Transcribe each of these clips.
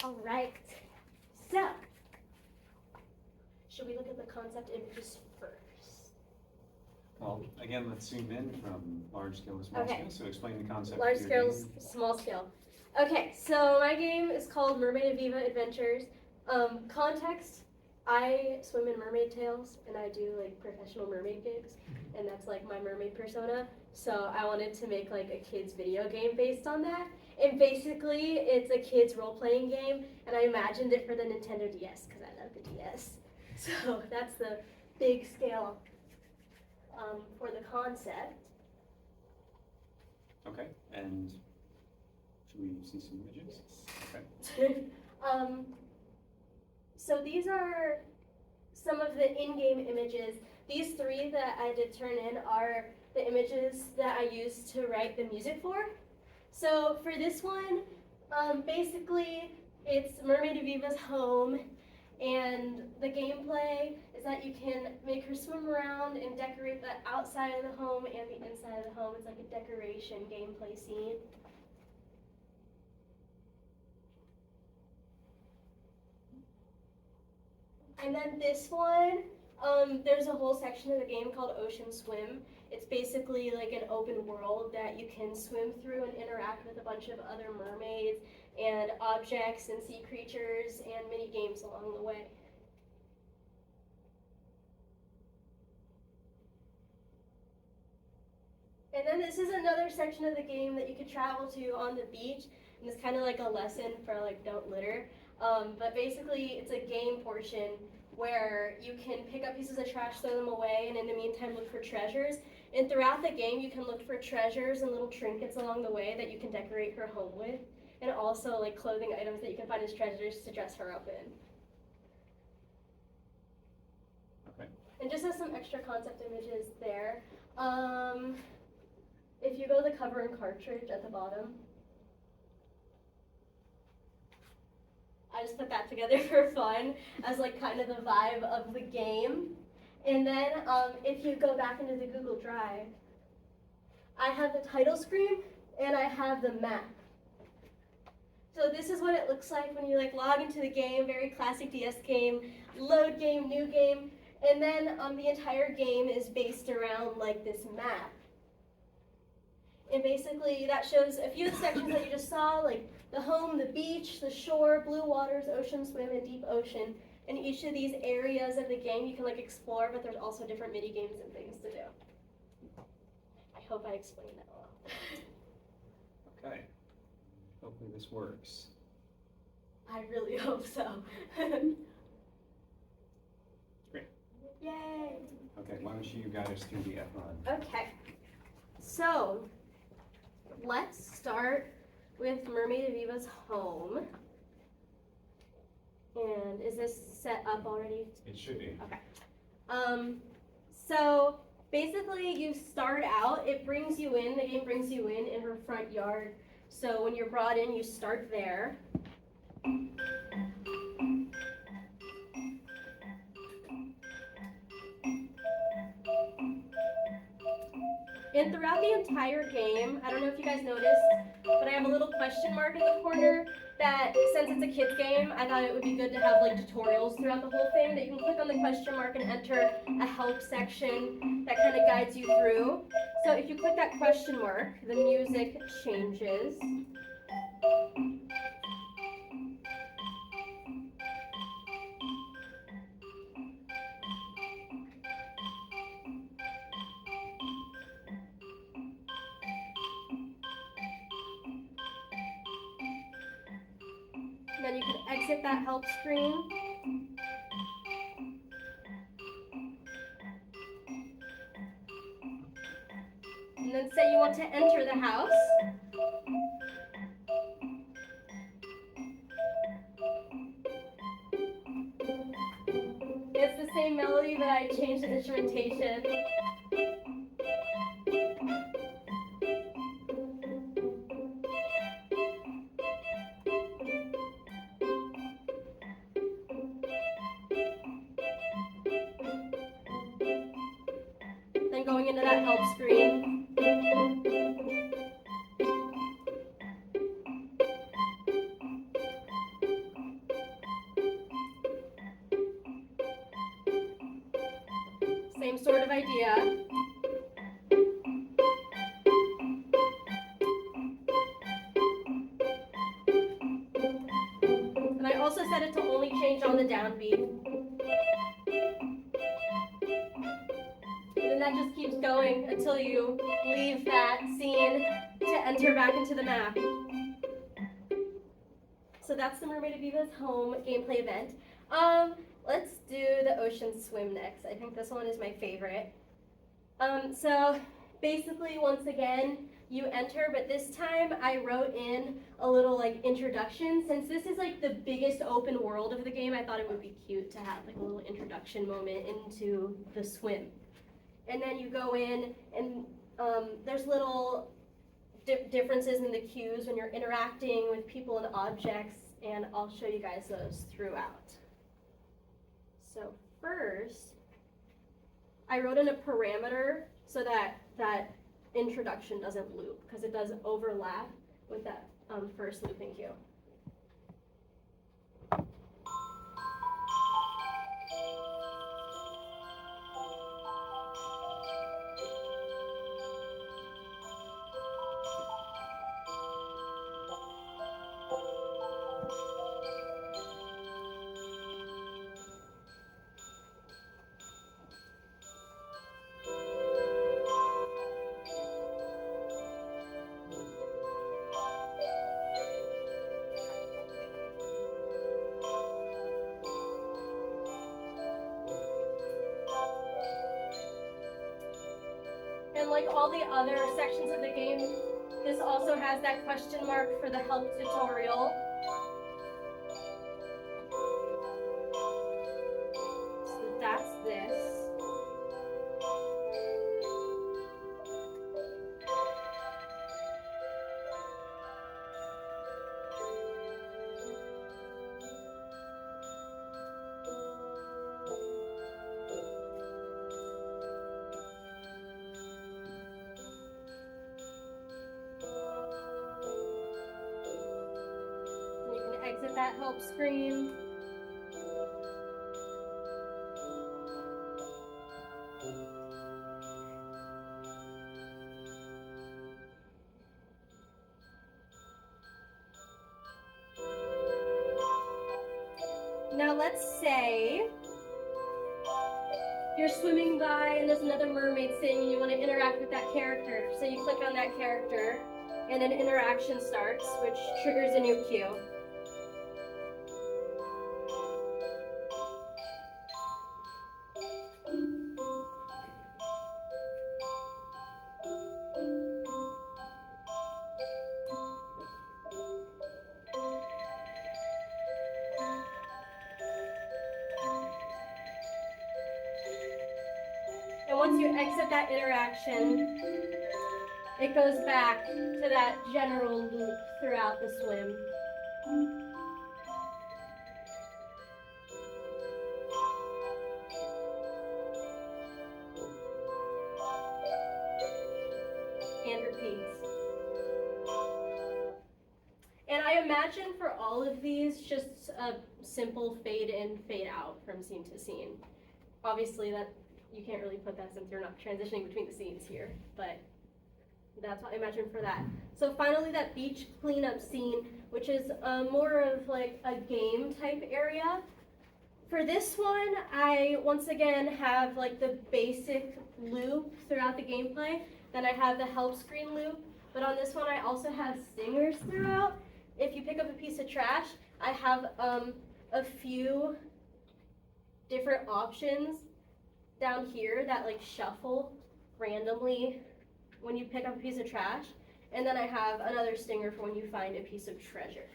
All right. So, should we look at the concept images first? Well, again, let's zoom in from large scale to small Okay. scale. So explain the concept. Large of your scale, game. small scale. Okay, so my game is called Mermaid Aviva Adventures. Context, I swim in mermaid tails and I do like professional mermaid gigs, and that's like my mermaid persona. So I wanted to make like a kid's video game based on that. And basically, it's a kid's role-playing game, and I imagined it for the Nintendo DS because I love the DS. So that's the big scale for the concept. Okay, and should we see some images? Okay. So these are some of the in-game images. These three that I did turn in are the images that I used to write the music for. So for this one, basically it's Mermaid Aviva's home, and the gameplay is that you can make her swim around and decorate the outside of the home and the inside of the home. It's like a decoration gameplay scene. And then this one, there's a whole section of the game called Ocean Swim. It's basically like an open world that you can swim through and interact with a bunch of other mermaids and objects and sea creatures and mini games along the way. And then this is another section of the game that you could travel to on the beach, and it's kind of like a lesson for like don't litter. But basically it's a game portion where you can pick up pieces of trash, throw them away, and in the meantime look for treasures. And throughout the game you can look for treasures and little trinkets along the way that you can decorate her home with, and also like clothing items that you can find as treasures to dress her up in. Okay. And just as some extra concept images there, if you go to the cover and cartridge at the bottom, I just put that together for fun as like kind of the vibe of the game. And then if you go back into the Google Drive, I have the title screen and I have the map. So this is what it looks like when you like log into the game, very classic DS game, load game, new game, and then the entire game is based around like this map. And basically that shows a few of the sections that you just saw, like the home, the beach, the shore, blue waters, ocean swim, and deep ocean. And each of these areas of the game you can like explore, but there's also different mini games and things to do. I hope I explained that well. Okay. Hopefully this works. I really hope so. Great. Yay! Okay, why don't you guide us through the F-run? Okay. So, let's start with Mermaid Aviva's home. And is this set up already? It should be. Okay. So basically you start out, the game brings you in her front yard. So when you're brought in, you start there. And throughout the entire game, I don't know if you guys noticed, but I have a little question mark in the corner that, since it's a kid's game, I thought it would be good to have like tutorials throughout the whole thing that you can click on the question mark and enter a help section that kind of guides you through. So if you click that question mark, the music changes. Then you can exit that help screen. And then say you want to enter the house. It's the same melody, but I changed the instrumentation. Then going into that help screen. Same sort of idea. And I also set it to only change on the downbeat. And then that just keeps going until you leave that scene to enter back into the map. So that's the Mermaid of Viva's home gameplay event. Let's do the ocean swim next. I think this one is my favorite. So basically, once again, you enter, but this time I wrote in a little like introduction. Since this is like the biggest open world of the game, I thought it would be cute to have like a little introduction moment into the swim. And then you go in, and there's little differences in the cues when you're interacting with people and objects, and I'll show you guys those throughout. So first, I wrote in a parameter so that that introduction doesn't loop, because it does overlap with that first looping cue. And like all the other sections of the game, this also has that question mark for the help tutorial. So that's this. Exit that help screen. Now let's say you're swimming by and there's another mermaid sitting and you want to interact with that character. So you click on that character and an interaction starts, which triggers a new cue. And once you exit that interaction, it goes back to that general loop throughout the swim. And repeats. And I imagine for all of these, just a simple fade in, fade out from scene to scene. Obviously that you can't really put that since you're not transitioning between the scenes here, but that's what I imagine for that. So finally, that beach cleanup scene, which is more of like a game type area. For this one, I once again have like the basic loop throughout the gameplay. Then I have the help screen loop, but on this one I also have stingers throughout. If you pick up a piece of trash, I have a few different options down here that like shuffle randomly when you pick up a piece of trash. And then I have another stinger for when you find a piece of treasure.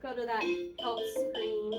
Go to that help screen.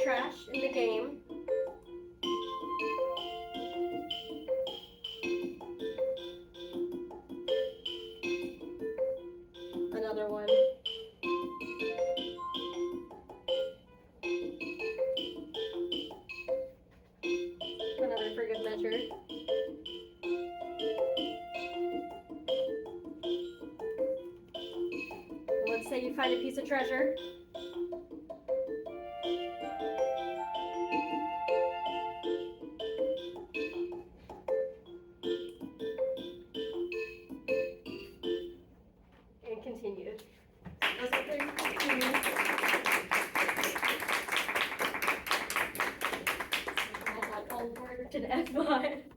trash in the game. Another one. Another for good measure. Let's say you find a piece of treasure. And continue. Those are 32. I had all worked in F5.